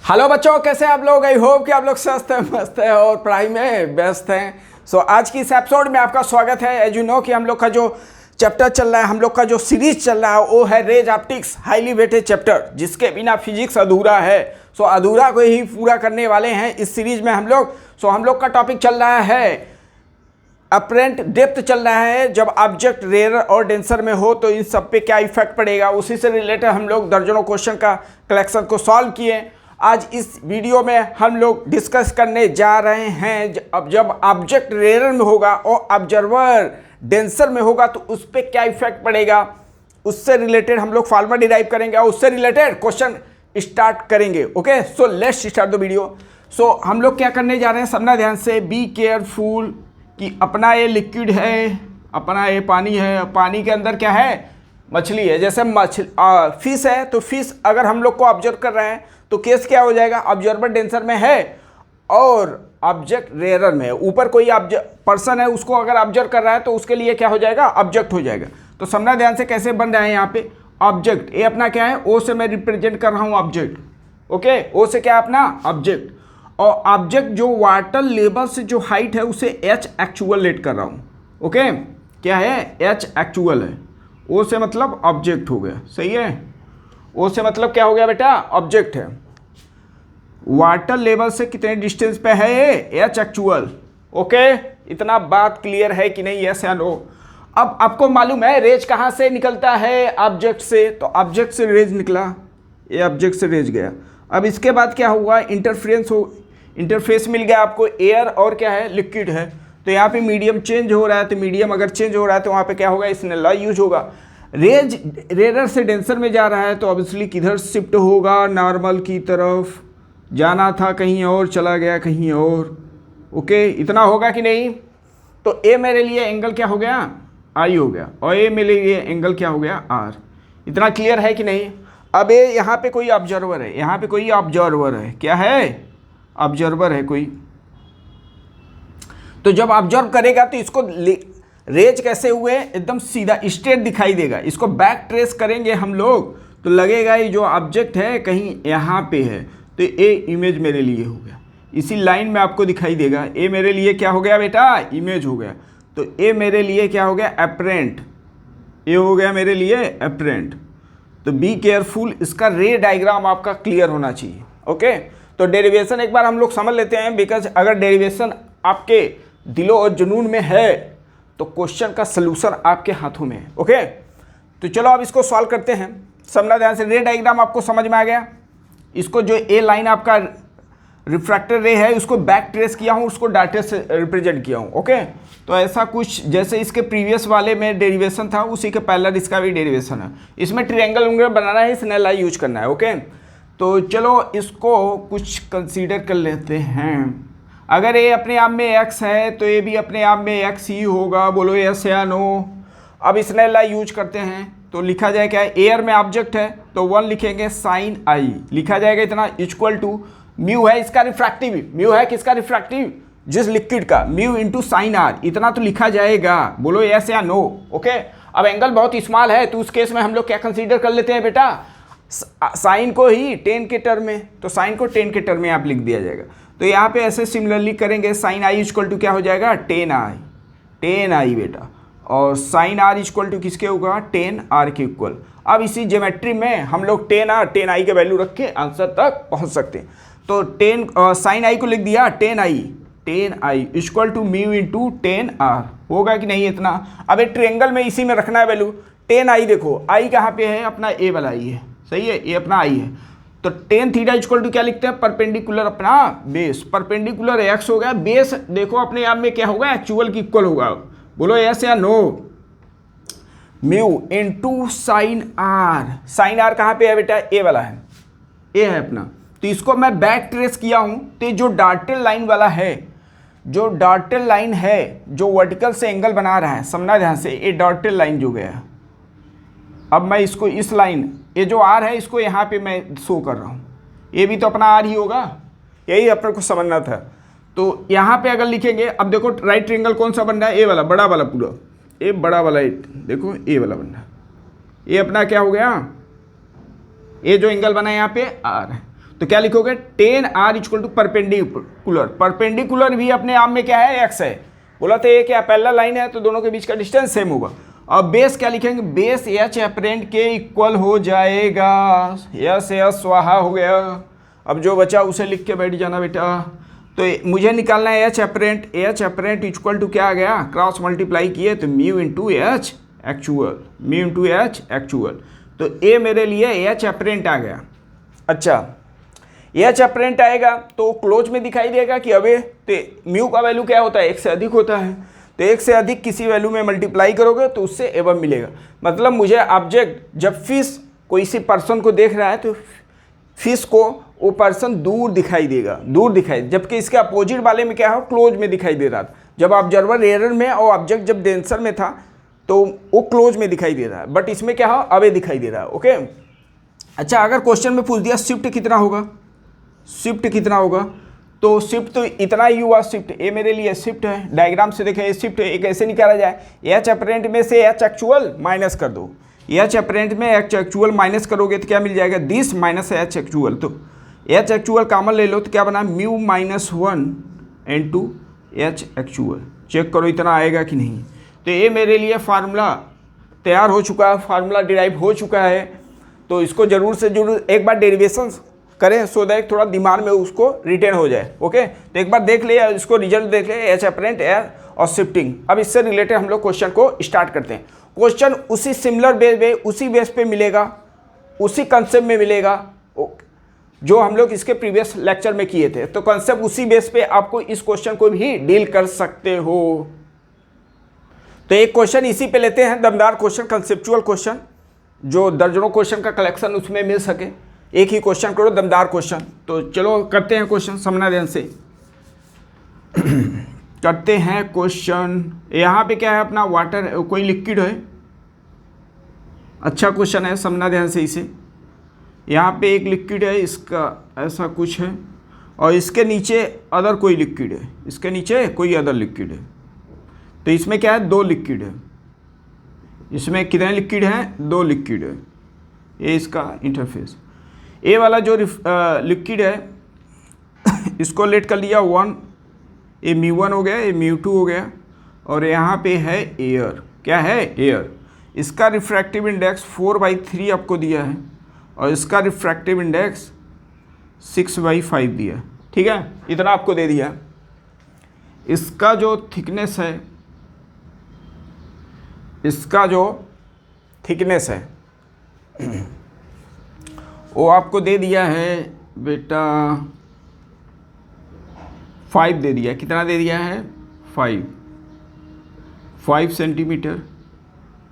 Hello बच्चों, कैसे आप लोग। आई होप कि आप लोग स्वस्थ हैं, मस्त हैं और पढ़ाई में व्यस्त हैं। सो आज की इस एपिसोड में आपका स्वागत है। एज यू नो कि हम लोग का जो चैप्टर चल रहा है, हम लोग का जो सीरीज चल रहा है वो है rays optics, highly weighted chapter, जिसके बिना फिजिक्स अधूरा है। सो अधूरा को ही पूरा करने वाले हैं इस सीरीज में हम लोग। सो हम लोग का टॉपिक चल रहा है अपरेंट डेप्थ चल रहा है। जब ऑब्जेक्ट रेयर और डेंसर में हो तो इन सब पे क्या इफेक्ट पड़ेगा, उसी से रिलेटेड हम लोग दर्जनों क्वेश्चन का कलेक्शन को सॉल्व किए। आज इस वीडियो में हम लोग डिस्कस करने जा रहे हैं अब जब ऑब्जेक्ट रेयर में होगा और ऑब्जर्वर डेंसर में होगा तो उस पर क्या इफेक्ट पड़ेगा, उससे रिलेटेड हम लोग फॉर्मूला डिराइव करेंगे और उससे रिलेटेड क्वेश्चन स्टार्ट करेंगे। Okay, so let's start the video. So हम लोग क्या करने जा रहे हैं, समझना ध्यान से। बी केयरफुल कि अपना ये लिक्विड है, अपना ये पानी है, पानी के अंदर क्या है, मछली है। जैसे फिश है तो फिश अगर हम लोग को ऑब्जर्व कर रहे हैं तो केस क्या हो जाएगा, ऑब्जर्वर डेंसर में है और ऑब्जेक्ट रेयरर में है। ऊपर कोई पर्सन है, उसको अगर ऑब्जर्व कर रहा है तो उसके लिए क्या हो जाएगा, ऑब्जेक्ट हो जाएगा। तो समझना ध्यान से कैसे बन रहा है यहाँ पे ऑब्जेक्ट। ये अपना क्या है, ओ से मैं रिप्रेजेंट कर रहा हूँ ऑब्जेक्ट। ओके, ओ से क्या है अपना ऑब्जेक्ट, और ऑब्जेक्ट जो वाटर लेवल से जो हाइट है उसे एच एक्चुअल लेट कर रहा हूँ। ओके, क्या है, एच एक्चुअल है। ओ से मतलब ऑब्जेक्ट हो गया, सही है। ओ से मतलब क्या हो गया बेटा, ऑब्जेक्ट है। वाटर लेवल से कितने डिस्टेंस पे है ये, एच एक्चुअल। ओके, इतना बात क्लियर है कि नहीं, यस या नो। अब आपको मालूम है रेज कहाँ से निकलता है, ऑब्जेक्ट से। तो ऑब्जेक्ट से रेज निकला, ये ऑब्जेक्ट से रेज गया। अब इसके बाद क्या हुआ, इंटरफेस मिल गया आपको, एयर और क्या है, लिक्विड है। तो यहाँ पे मीडियम चेंज हो रहा है, तो मीडियम अगर चेंज हो रहा है तो वहाँ पे क्या होगा, स्नेल लॉ यूज होगा। रेज रेयर से डेंसर में जा रहा है तो ऑब्वियसली किधर शिफ्ट होगा, नॉर्मल की तरफ। जाना था कहीं और, चला गया कहीं और। ओके, इतना होगा कि नहीं। तो ए मेरे लिए एंगल क्या हो गया, आई हो गया, और ए मेरे लिए एंगल क्या हो गया, आर। इतना क्लियर है कि नहीं। अब ये यहाँ पे कोई ऑब्जर्वर है, यहाँ पे कोई ऑब्जर्वर है, क्या है, ऑब्जर्वर है कोई। तो जब ऑब्जर्व करेगा तो इसको रेज कैसे हुए, एकदम सीधा स्ट्रेट दिखाई देगा। इसको बैक ट्रेस करेंगे हम लोग तो लगेगा ये जो ऑब्जेक्ट है कहीं यहाँ पे है। तो ये इमेज मेरे लिए हो गया, इसी लाइन में आपको दिखाई देगा। ये मेरे लिए क्या हो गया बेटा, इमेज हो गया। तो ये मेरे लिए क्या हो गया, अपरेंट। ये हो गया मेरे लिए अपरेंट। तो बी केयरफुल, इसका रे डायग्राम आपका क्लियर होना चाहिए। ओके, तो डेरिवेशन एक बार हम लोग समझ लेते हैं, बिकॉज अगर डेरिवेशन आपके दिलो और जुनून में है तो क्वेश्चन का सलूशन आपके हाथों में है। ओके, तो चलो अब इसको सॉल्व करते हैं। समझना ध्यान से, रे डायग्राम आपको समझ में आ गया। इसको जो ए लाइन आपका रिफ्रैक्टर रे है उसको बैक ट्रेस किया हूँ, उसको डाटे से रिप्रेजेंट किया हूँ। ओके, तो ऐसा कुछ जैसे इसके प्रीवियस वाले में डेरिवेशन था उसी के पैरेलल इसका भी डेरिवेशन है। इसमें ट्रायंगल उंगल बनाना है, स्नेल लॉ यूज करना है। ओके, तो चलो इसको कुछ कंसीडर कर लेते हैं। अगर ये अपने आप में x है तो ये भी अपने आप में x ही होगा, बोलो यस या नो। अब स्नेल लॉ यूज करते हैं तो लिखा जाए क्या है, एयर में ऑब्जेक्ट है तो 1 लिखेंगे साइन आई, लिखा जाएगा इतना इक्वल टू म्यू है इसका रिफ्रैक्टिव, म्यू है किसका रिफ्रैक्टिव, जिस लिक्विड का, म्यू इंटू साइन आर, इतना तो लिखा जाएगा, बोलो यस या नो। ओके, अब एंगल बहुत स्मॉल है तो उस केस में हम लोग क्या कंसीडर कर लेते हैं बेटा, साइन को ही 10 के टर्म में, तो साइन को 10 के टर्म में आप लिख दिया जाएगा। तो यहाँ पे ऐसे सिमिलरली करेंगे, साइन आई इक्वल टू क्या हो जाएगा, 10 आई बेटा, और साइन आर इक्वल टू किसके होगा, 10 आर के इक्वल। अब इसी ज्योमेट्री में हम लोग 10 आर 10 आई के वैल्यू रख के आंसर तक पहुँच सकते हैं। तो 10 साइन आई को लिख दिया 10 i equal to mu into 10 r, होगा कि नहीं इतना। अब एक ट्रायंगल में इसी में रखना है वैल्यू 10 आई। देखो आई कहाँ पे है, अपना ए वाला आई है, सही है, ये अपना आई है। तो टेन थीटा इक्वल टू क्या लिखते हैं, परपेंडिकुलर अपना बेस, परपेंडिकुलर एक्स हो गया, बेस देखो अपने आप में क्या होगा, एक्चुअल की इक्वल होगा, बोलो यस या no. Mu into sine r, sine r कहाँ पे है बेटा, ए वाला है, ए है अपना। तो इसको मैं बैक ट्रेस किया हूँ तो जो डॉटेड लाइन वाला है, जो डॉटेड लाइन है जो वर्टिकल से एंगल बना रहा है, समझना ध्यान से, ये डॉटेड लाइन जो गया। अब मैं इसको इस लाइन, ये जो आर है इसको यहाँ पे मैं शो कर रहा हूँ, ये भी तो अपना आर ही होगा, यही अपने को समझना था। तो यहाँ पे अगर लिखेंगे, अब देखो राइट ट्रायंगल कौन सा बन रहा है, ए वाला, बड़ा वाला पूरा, ये बड़ा वाला, देखो ए वाला बन रहा है। ये अपना क्या हो गया, ये जो एंगल बना है यहाँ पे आर है। तो क्या लिखोगे 10r equal to perpendicular. Perpendicular भी अपने आप में क्या है, x है। बोला तो ये क्या पैरेलल लाइन है तो दोनों के बीच का डिस्टेंस सेम होगा। अब बेस क्या लिखेंगे, बेस एच एपरेंट के इक्वल हो जाएगा, यस यस स्वाहा हो गया। अब जो बचा उसे लिख के बैठ जाना बेटा। तो मुझे निकालना है एच एपरेंट इक्वल टू क्या आ गया, क्रॉस मल्टीप्लाई किए तो mu into H actual, mu into H actual. तो ए मेरे लिए एच एपरेंट आ गया। अच्छा एच एपरेंट आएगा तो क्लोज में दिखाई देगा कि अबे तो म्यू का वैल्यू क्या होता है, एक से अधिक होता है। तो एक से अधिक किसी वैल्यू में मल्टीप्लाई करोगे तो उससे एवं मिलेगा। मतलब मुझे ऑब्जेक्ट जब फिश कोई सी पर्सन को देख रहा है तो फिश को वो पर्सन दूर दिखाई देगा, दूर दिखाई, जबकि इसके अपोजिट वाले में क्या है, क्लोज में दिखाई दे रहा था। जब ऑब्जर्वर एरर में और ऑब्जेक्ट जब डेंसर में था तो वो क्लोज में दिखाई दे रहा है, बट इसमें क्या है, अवे दिखाई दे रहा है। ओके। अच्छा अगर क्वेश्चन में पूछ दिया शिफ्ट कितना होगा, शिफ्ट कितना होगा, तो शिफ्ट तो इतना ही हुआ शिफ्ट, ए मेरे लिए शिफ्ट है। डायग्राम से देखें ये शिफ्ट है, ये कैसे निकाला जाए, एच अपेरेंट में से एच एक्चुअल माइनस कर दो। एच अपेरेंट में एच एक्चुअल माइनस करोगे तो क्या मिल जाएगा, दिस माइनस एच एक्चुअल। तो एच एक्चुअल कॉमन ले लो तो क्या बना, mu minus 1 into H actual. Check करो इतना आएगा कि नहीं। तो ये मेरे लिए फार्मूला तैयार हो चुका है, फार्मूला डिराइव हो चुका है। तो इसको जरूर से जरूर एक बार डेरिवेशन करें सो दैट थोड़ा दिमाग में उसको रिटेन हो जाए। ओके। तो एक बार देख लिया, इसको रिजल्ट देख लिया, एच अपेरेंट एयर और शिफ्टिंग। अब इससे रिलेटेड हम लोग क्वेश्चन को स्टार्ट करते हैं। क्वेश्चन उसी सिमिलर बेस पे, उसी बेस पे मिलेगा, उसी कंसेप्ट में मिलेगा जो हम लोग इसके प्रीवियस लेक्चर में किए थे। तो कंसेप्ट उसी बेस पे आपको इस क्वेश्चन को भी डील कर सकते हो। तो एक क्वेश्चन इसी पे लेते हैं, दमदार क्वेश्चन, कंसेप्चुअल क्वेश्चन, जो दर्जनों क्वेश्चन का कलेक्शन उसमें मिल सके। एक ही क्वेश्चन करो, दमदार क्वेश्चन। तो चलो करते हैं क्वेश्चन, समझना ध्यान से करते हैं क्वेश्चन। यहाँ पे क्या है, अपना वाटर, कोई लिक्विड है। अच्छा क्वेश्चन है, समझना ध्यान से इसे। यहाँ पे एक लिक्विड है, इसका ऐसा कुछ है, और इसके नीचे अदर कोई लिक्विड है, इसके नीचे कोई अदर लिक्विड है। तो इसमें क्या है, दो लिक्विड है। इसमें कितने लिक्विड हैं, दो लिक्विड है। ये इसका इंटरफेस। ए वाला जो लिक्विड है इसको लेट कर लिया 1, ये μ1 हो गया, ये μ2 हो गया, और यहाँ पे है एयर। क्या है, एयर। इसका रिफ्रैक्टिव इंडेक्स 4/3 आपको दिया है, और इसका रिफ्रैक्टिव इंडेक्स 6/5 दिया है। ठीक है, इतना आपको दे दिया। इसका जो थिकनेस है, इसका जो थिकनेस है वो आपको दे दिया है बेटा 5 दे दिया। कितना दे दिया है, 5 सेंटीमीटर,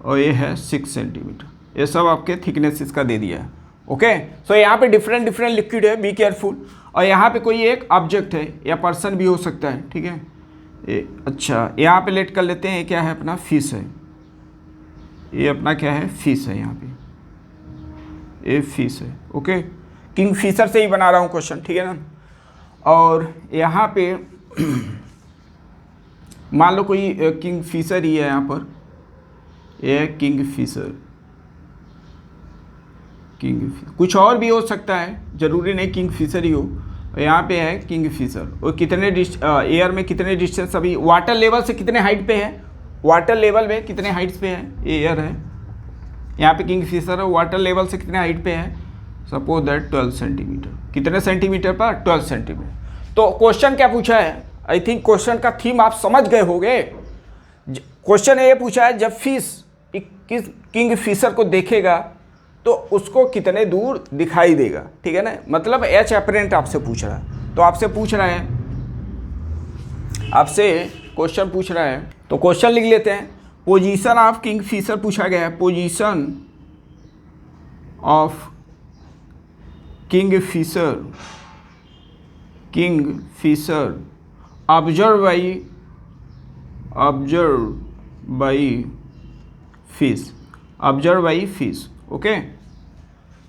और ये है 6 सेंटीमीटर। ये सब आपके थिकनेस इसका दे दिया है। ओके। सो यहाँ पे डिफरेंट लिक्विड है, बी केयरफुल। और यहाँ पे कोई एक ऑब्जेक्ट है या पर्सन भी हो सकता है। ठीक है। अच्छा यहाँ पे लेट कर लेते हैं, ये क्या है, अपना फिश है। ये अपना क्या है, फिश है। यहाँ पे ये फिश है। ओके। किंग फिशर से ही बना रहा हूँ क्वेश्चन, ठीक है ना। और यहाँ पे मान लो कोई किंग फिशर ही है यहाँ पर, ये किंग फिशर, कुछ और भी हो सकता है, जरूरी नहीं किंग फिशर ही हो। यहाँ पे है किंग फिशर, और कितने एयर में कितने डिस्टेंस, अभी वाटर लेवल से कितने हाइट पे है, वाटर लेवल में कितने हाइट्स पे है, एयर है। यहाँ पे किंग फिशर है, वाटर लेवल से कितने हाइट पे है, सपोज दैट 12 सेंटीमीटर। कितने सेंटीमीटर पर, 12 सेंटीमीटर। तो क्वेश्चन क्या पूछा है, आई थिंक क्वेश्चन का थीम आप समझ गए होंगे। क्वेश्चन ये पूछा है, जब फिश किंग फिशर को देखेगा तो उसको कितने दूर दिखाई देगा। ठीक है ना, मतलब एच अपेरेंट आपसे पूछ रहा है। तो आपसे पूछ रहा है, आपसे क्वेश्चन पूछ रहा है, तो क्वेश्चन लिख लेते हैं। पोजीशन ऑफ किंग फिशर पूछा गया है, position of king fisher observe by fish. Okay.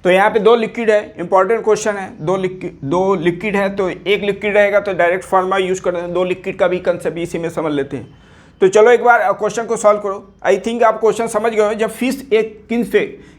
तो यहाँ पे दो लिक्विड है, इंपॉर्टेंट क्वेश्चन है। दो लिक्विड है, तो एक लिक्विड रहेगा तो डायरेक्ट फार्मूला यूज करते हैं, दो लिक्विड का भी कंसेप्ट इसी में समझ लेते हैं। तो चलो एक बार क्वेश्चन को सॉल्व करो। आई थिंक आप क्वेश्चन समझ गए हो। जब फिश एक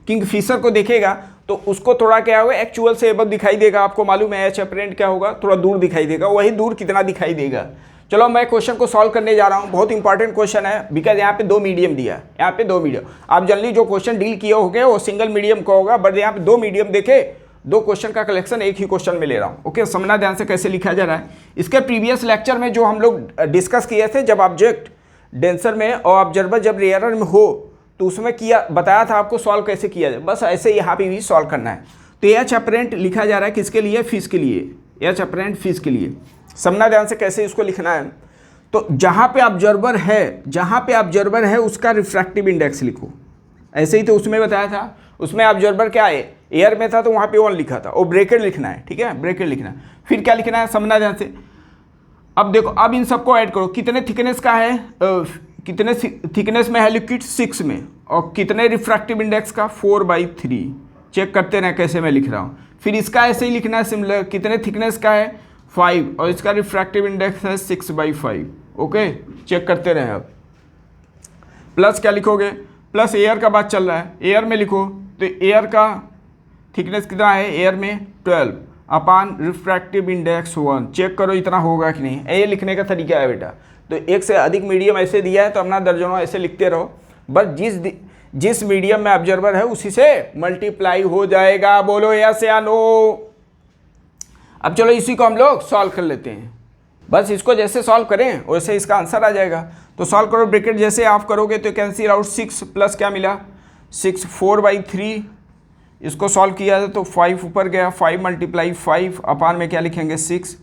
किंग फिशर को देखेगा तो उसको थोड़ा क्या होगा, एक्चुअल से एबव दिखाई देगा। आपको मालूम है एच अपरेंट क्या होगा, थोड़ा दूर दिखाई देगा। वही दूर कितना दिखाई देगा। चलो मैं क्वेश्चन को सॉल्व करने जा रहा हूँ। बहुत इंपॉर्टेंट क्वेश्चन है, बिकॉज यहाँ पे 2 मीडियम दिया है, यहाँ पे 2 मीडियम। आप जनरली जो क्वेश्चन डील किए होंगे वो सिंगल मीडियम का होगा, बट यहाँ पे 2 मीडियम देखे, 2 क्वेश्चन का कलेक्शन एक ही क्वेश्चन में ले रहा हूँ। ओके, समझना ध्यान से कैसे लिखा जा रहा है। इसके प्रीवियस लेक्चर में जो हम लोग डिस्कस किए थे, जब ऑब्जेक्ट डेंसर में और ऑब्जर्वर जब रेयरर में हो, तो उसमें किया बताया था आपको सॉल्व कैसे किया जाए। बस ऐसे यहाँ पे भी सॉल्व करना है। तो एच अपरेंट लिखा जा रहा है किसके लिए, फिश के लिए। एच अपरेंट फिश के लिए समझना ध्यान से कैसे इसको लिखना है। तो जहाँ पे ऑब्जर्वर है, जहाँ पे ऑब्जर्वर है उसका रिफ्रैक्टिव इंडेक्स लिखो। ऐसे ही तो उसमें बताया था, उसमें ऑब्जर्वर क्या है, एयर में था तो वहाँ पे 1 लिखा था, वो ब्रैकेट लिखना है। ठीक है, ब्रैकेट लिखना है। फिर क्या लिखना है, समझना ध्यान से। अब देखो, अब इन सबको ऐड करो। कितने थिकनेस का है, कितने थिकनेस में है लिक्विड, 6 में, और कितने रिफ्रैक्टिव इंडेक्स का, 4/3। चेक करते रहे कैसे मैं लिख रहा हूँ। फिर इसका ऐसे ही लिखना है सिमिलर, कितने थिकनेस का है, 5, और इसका रिफ्रैक्टिव इंडेक्स है 6/5। ओके, चेक करते रहे। अब प्लस क्या लिखोगे, प्लस एयर का बात चल रहा है, एयर में लिखो। तो एयर का थिकनेस कितना है, एयर में 12 अपान रिफ्रैक्टिव इंडेक्स 1। चेक करो इतना होगा कि नहीं। ये लिखने का तरीका है बेटा। तो एक से अधिक मीडियम ऐसे दिया है तो अपना दर्जनों ऐसे लिखते रहो, बस जिस मीडियम में ऑब्जर्वर है उसी से मल्टीप्लाई हो जाएगा। बोलो यस या नो। अब चलो इसी को हम लोग सॉल्व कर लेते हैं। बस इसको जैसे सॉल्व करें वैसे इसका आंसर आ जाएगा। तो सॉल्व करो, ब्रैकेट जैसे आप करोगे तो कैंसिल आउट, 6 प्लस क्या मिला, 6, 4/3। इसको सॉल्व किया तो 5 ऊपर गया, 5 × 5 अपान में क्या लिखेंगे, 6,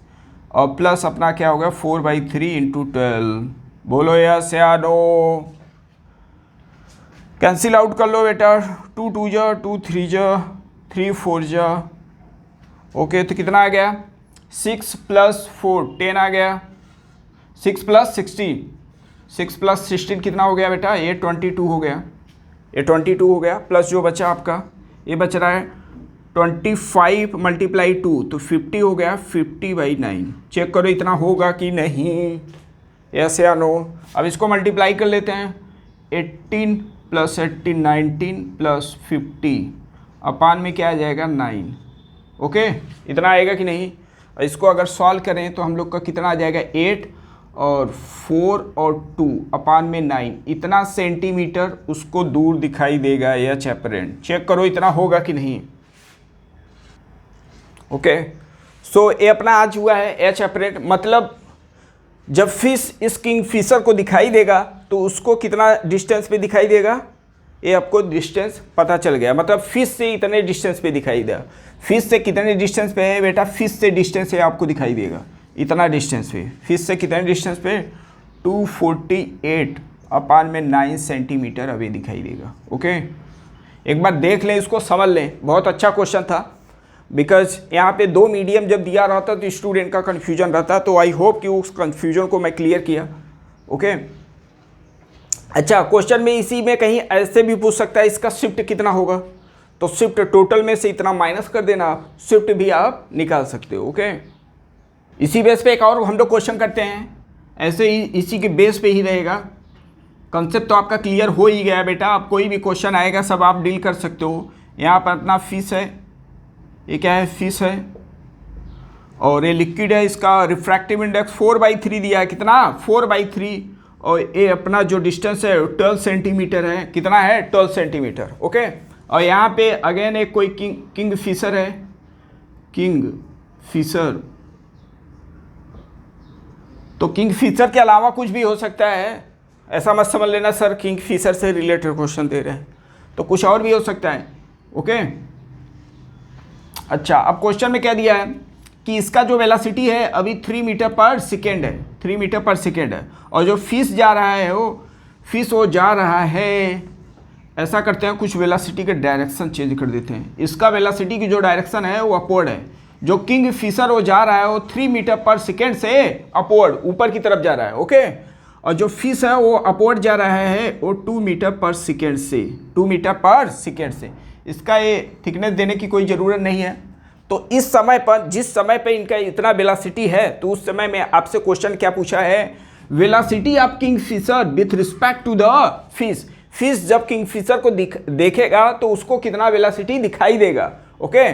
और प्लस अपना क्या होगा, 4/3 × 12। बोलो यस या नो। कैंसिल आउट कर लो बेटा, 2 2 जा, 2 3 जा, 3 4 जा। ओके, तो कितना आ गया, 6 + 4 10 आ गया, 6 + 16, 6 + 16 कितना हो गया बेटा, ये 22 हो गया, ये 22 हो गया। प्लस जो बचा आपका ये बच रहा है 25 × 2 तो 50 हो गया, 50/9। चेक करो इतना होगा कि नहीं, यस या नो। अब इसको मल्टीप्लाई कर लेते हैं, 18 + 18 19 + 50 अपान में क्या आ जाएगा, 9। ओके, इतना आएगा कि नहीं। इसको अगर सॉल्व करें तो हम लोग का कितना आ जाएगा, 8 और 4 और 2 अपान में 9। इतना सेंटीमीटर उसको दूर दिखाई देगा एच अपरेंट। चेक करो इतना होगा कि नहीं। ओके, सो ये अपना आज हुआ है एच अपरेंट। मतलब जब फिश इस किंगफिशर को दिखाई देगा तो उसको कितना डिस्टेंस पे दिखाई देगा, ये आपको डिस्टेंस पता चल गया। मतलब फिश से इतने डिस्टेंस पे दिखाई देगा। फिश से कितने डिस्टेंस पे है बेटा, फिश से डिस्टेंस है आपको दिखाई देगा इतना डिस्टेंस पे। फिश से कितने डिस्टेंस पे, 248 अपान में 9 सेंटीमीटर अभी दिखाई देगा। ओके, एक बार देख लें, इसको समझ लें। बहुत अच्छा क्वेश्चन था, बिकॉज यहाँ पे 2 मीडियम जब दिया रहता तो स्टूडेंट का कन्फ्यूजन रहता। तो आई होप कि उस कन्फ्यूजन को मैं क्लियर किया। ओके, अच्छा, क्वेश्चन में इसी में कहीं ऐसे भी पूछ सकता है इसका शिफ्ट कितना होगा, तो शिफ्ट टोटल में से इतना माइनस कर देना, आप शिफ्ट भी आप निकाल सकते हो। ओके, इसी बेस पे एक और हम लोग क्वेश्चन करते हैं, ऐसे ही इसी के बेस पे ही रहेगा। कंसेप्ट तो आपका क्लियर हो ही गया बेटा। आप कोई भी क्वेश्चन आएगा सब आप डील कर सकते हो। यहाँ पर अपना फिश है, ये क्या है, फिश है, और ये लिक्विड है। इसका रिफ्रैक्टिव इंडेक्स 4/3 दिया है, कितना, 4/3, और ये अपना जो डिस्टेंस है 12 सेंटीमीटर है। कितना है, 12 सेंटीमीटर। ओके, और यहाँ पे अगेन एक कोई किंग फिशर है, किंग फिशर। तो किंग फिशर के अलावा कुछ भी हो सकता है, ऐसा मत समझ लेना सर किंग फिशर से रिलेटेड क्वेश्चन दे रहे हैं, तो कुछ और भी हो सकता है। ओके, अच्छा, अब क्वेश्चन में क्या दिया है कि इसका जो वेलोसिटी है अभी 3 मीटर पर सेकेंड है, 3 मीटर पर सेकेंड है, और जो फिश जा रहा है वो जा रहा है, ऐसा करते हैं कुछ वेलोसिटी के डायरेक्शन चेंज कर देते हैं। इसका वेलोसिटी की जो डायरेक्शन है वो अपवर्ड है। जो किंग फिशर वो जा रहा है वो 3 मीटर पर सेकेंड से अपवर्ड, ऊपर की तरफ जा रहा है। ओके, और जो फिश है वो अपवर्ड जा रहा है वो 2 मीटर पर सेकेंड से, 2 मीटर पर सेकेंड से। इसका ये थिकनेस देने की कोई ज़रूरत नहीं है। तो इस समय पर, जिस समय पे इनका इतना वेलोसिटी है, तो उस समय में आपसे क्वेश्चन क्या पूछा है, velocity of king fisher with respect to the fish. Fish जब किंगफिशर को देखेगा तो उसको कितना वेलोसिटी दिखाई देगा। ओके,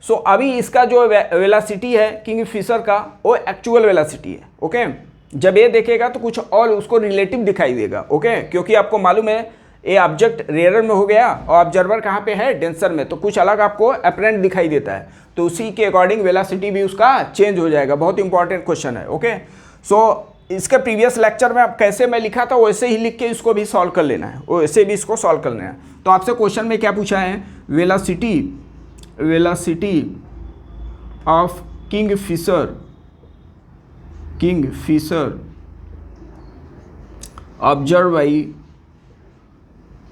सो अभी इसका जो वेलोसिटी है किंगफिशर का वो एक्चुअल वेलोसिटी है। ओके, जब ये देखेगा तो कुछ और उसको रिलेटिव दिखाई देगा। ओके, क्योंकि आपको मालूम है ये ऑब्जेक्ट रेयर में हो गया और ऑब्जर्वर कहाँ पे है, डेंसर में, तो कुछ अलग आपको अपरेंट दिखाई देता है, तो उसी के अकॉर्डिंग वेलोसिटी भी उसका चेंज हो जाएगा। बहुत इंपॉर्टेंट क्वेश्चन है। ओके, सो इसके प्रीवियस लेक्चर में अब कैसे मैं लिखा था वैसे ही लिख के इसको भी सॉल्व कर लेना है, वैसे भी इसको सॉल्व करना है। तो आपसे क्वेश्चन में क्या पूछा है, velocity of Kingfisher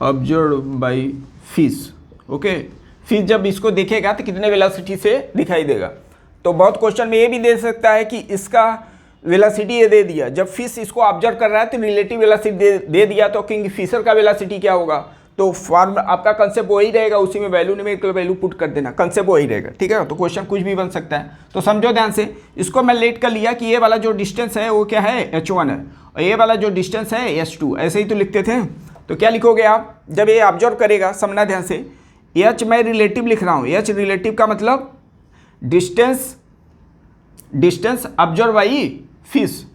observe by fish. Okay, fish जब इसको देखेगा तो कितने वेलोसिटी से दिखाई देगा। तो बहुत क्वेश्चन में ये भी दे सकता है कि इसका वेलोसिटी ये दे दिया, जब फिश इसको ऑब्जर्व कर रहा है तो रिलेटिव वेलोसिटी दे दिया, तो किंगफिशर का वेलोसिटी क्या होगा। तो फॉर्म आपका कंसेप्ट वही रहेगा, उसी में वैल्यू न्यूमेरिकल वैल्यू पुट कर देना, कंसेप्ट वही रहेगा। ठीक है, तो क्वेश्चन कुछ भी बन सकता है, तो समझो ध्यान से। इसको मैं लेट कर लिया कि ये वाला जो डिस्टेंस है वो क्या है, h1 है, और ये वाला जो डिस्टेंस है h2, ऐसे ही तो लिखते थे। तो क्या लिखोगे आप, जब ये ऑब्जर्व करेगा, समझना ध्यान से, h मैं रिलेटिव लिख रहा हूँ, h रिलेटिव का मतलब डिस्टेंस ऑब्जर्व बाई फिश।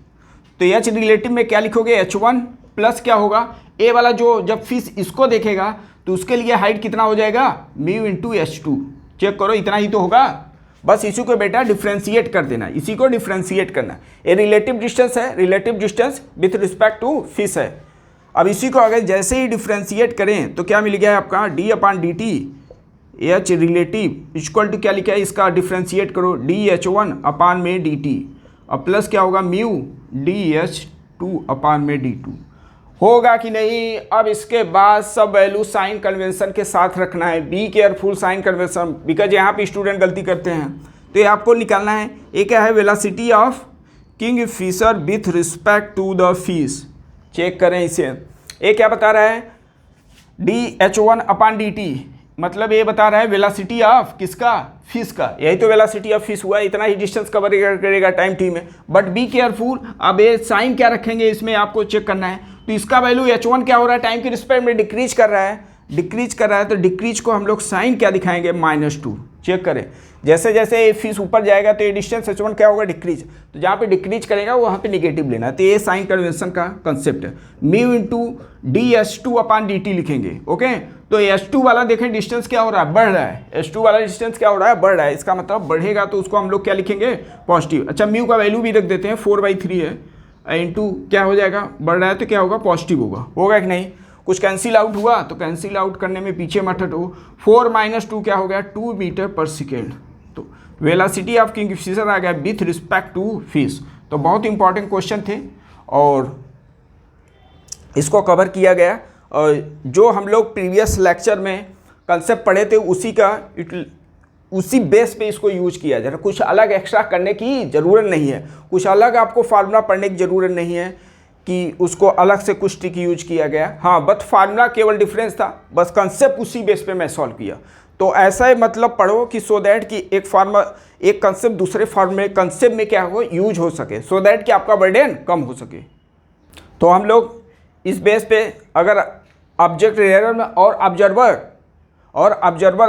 तो h रिलेटिव में क्या लिखोगे, h1 प्लस क्या होगा, ए वाला जो जब फिश इसको देखेगा तो उसके लिए हाइट कितना हो जाएगा, म्यू इंटू h2। चेक करो, इतना ही तो होगा, बस इसी को बेटा डिफ्रेंशिएट कर देना, इसी को डिफ्रेंशिएट करना। ये रिलेटिव डिस्टेंस है, relative distance with respect to fish है। अब इसी को अगर जैसे ही डिफ्रेंशिएट करें तो क्या मिल गया है आपका, d/dt h relative equal to क्या लिखा है, इसका डिफ्रेंशिएट करो dh1/dt, और प्लस क्या होगा, म्यू dh2/d2। होगा कि नहीं। अब इसके बाद सब वैल्यू साइन कन्वेंशन के साथ रखना है, be careful sign convention, because यहाँ पे स्टूडेंट गलती करते हैं। तो ये आपको निकालना है, ये क्या है, velocity of kingfisher with respect to the fish. Check करें इसे, ये क्या बता रहा है, dh1/dt, मतलब ये बता रहा है वेलोसिटी ऑफ किसका, फिश का। यही तो वेलोसिटी ऑफ फिश हुआ, इतना ही डिस्टेंस कवर करेगा टाइम t में। बट बी केयरफुल, अब ये साइन क्या रखेंगे इसमें आपको चेक करना है। तो इसका वैल्यू h1 क्या हो रहा है, टाइम के रिस्पेक्ट में डिक्रीज कर रहा है, तो डिक्रीज को हम लोग साइन क्या दिखाएंगे, -2। चेक करें, जैसे जैसे ये फिश ऊपर जाएगा तो ये डिस्टेंस h1 क्या होगा, डिक्रीज, तो जहाँ पे डिक्रीज करेगा वहाँ पे निगेटिव लेना है। तो ये साइन कन्वेंशन का कंसेप्ट है, म्यू इंटू dh2/dt लिखेंगे। ओके, तो h2 वाला देखें डिस्टेंस क्या हो रहा है, बढ़ रहा है, h2 वाला डिस्टेंस क्या हो रहा है, बढ़ रहा है, इसका मतलब बढ़ेगा, तो उसको हम लोग क्या लिखेंगे, पॉजिटिव। अच्छा, म्यू का वैल्यू भी रख देते हैं, 4/3 है, इंटू क्या हो जाएगा, बढ़ रहा है तो क्या होगा, पॉजिटिव होगा कि नहीं। कुछ कैंसिल आउट हुआ तो कैंसिल आउट करने में पीछे मत हटो। 4 - 2 क्या हो गया, 2 मीटर/सेकेंड। तो वेलोसिटी ऑफ किंगफिशर आ गया विथ रिस्पेक्ट टू फिश। तो बहुत इंपॉर्टेंट क्वेश्चन थे और इसको कवर किया गया, और जो हम लोग प्रीवियस लेक्चर में कंसेप्ट पढ़े थे उसी बेस पे इसको यूज किया जा रहा है। कुछ अलग एक्स्ट्रा करने की ज़रूरत नहीं है, कुछ अलग आपको फार्मूला पढ़ने की ज़रूरत नहीं है कि उसको अलग से कुछ ट्रिक यूज किया गया। हाँ, बट फार्मूला केवल डिफरेंस था, बस कंसेप्ट उसी बेस पे मैं सॉल्व किया। तो ऐसा ही मतलब पढ़ो कि सो दैट कि एक कंसेप्ट दूसरे फार्मूले कंसेप्ट में क्या हो, यूज हो सके, सो दैट कि आपका बर्डन कम हो सके। तो हम लोग इस बेस पे अगर ऑब्जेक्ट रेयर में और ऑब्जर्वर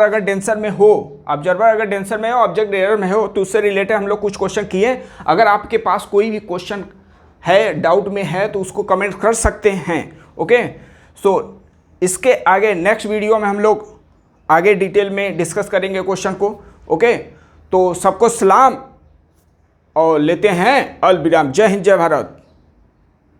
अगर डेंसर में हो, ऑब्जेक्ट रेयर में हो, तो उससे रिलेटेड हम लोग कुछ क्वेश्चन किए। अगर आपके पास कोई भी क्वेश्चन है, डाउट में है, तो उसको कमेंट कर सकते हैं। ओके, सो इसके आगे नेक्स्ट वीडियो में हम लोग आगे डिटेल में डिस्कस करेंगे क्वेश्चन को। ओके, तो सबको सलाम और लेते हैं अलविराम। जय हिंद, जय भारत।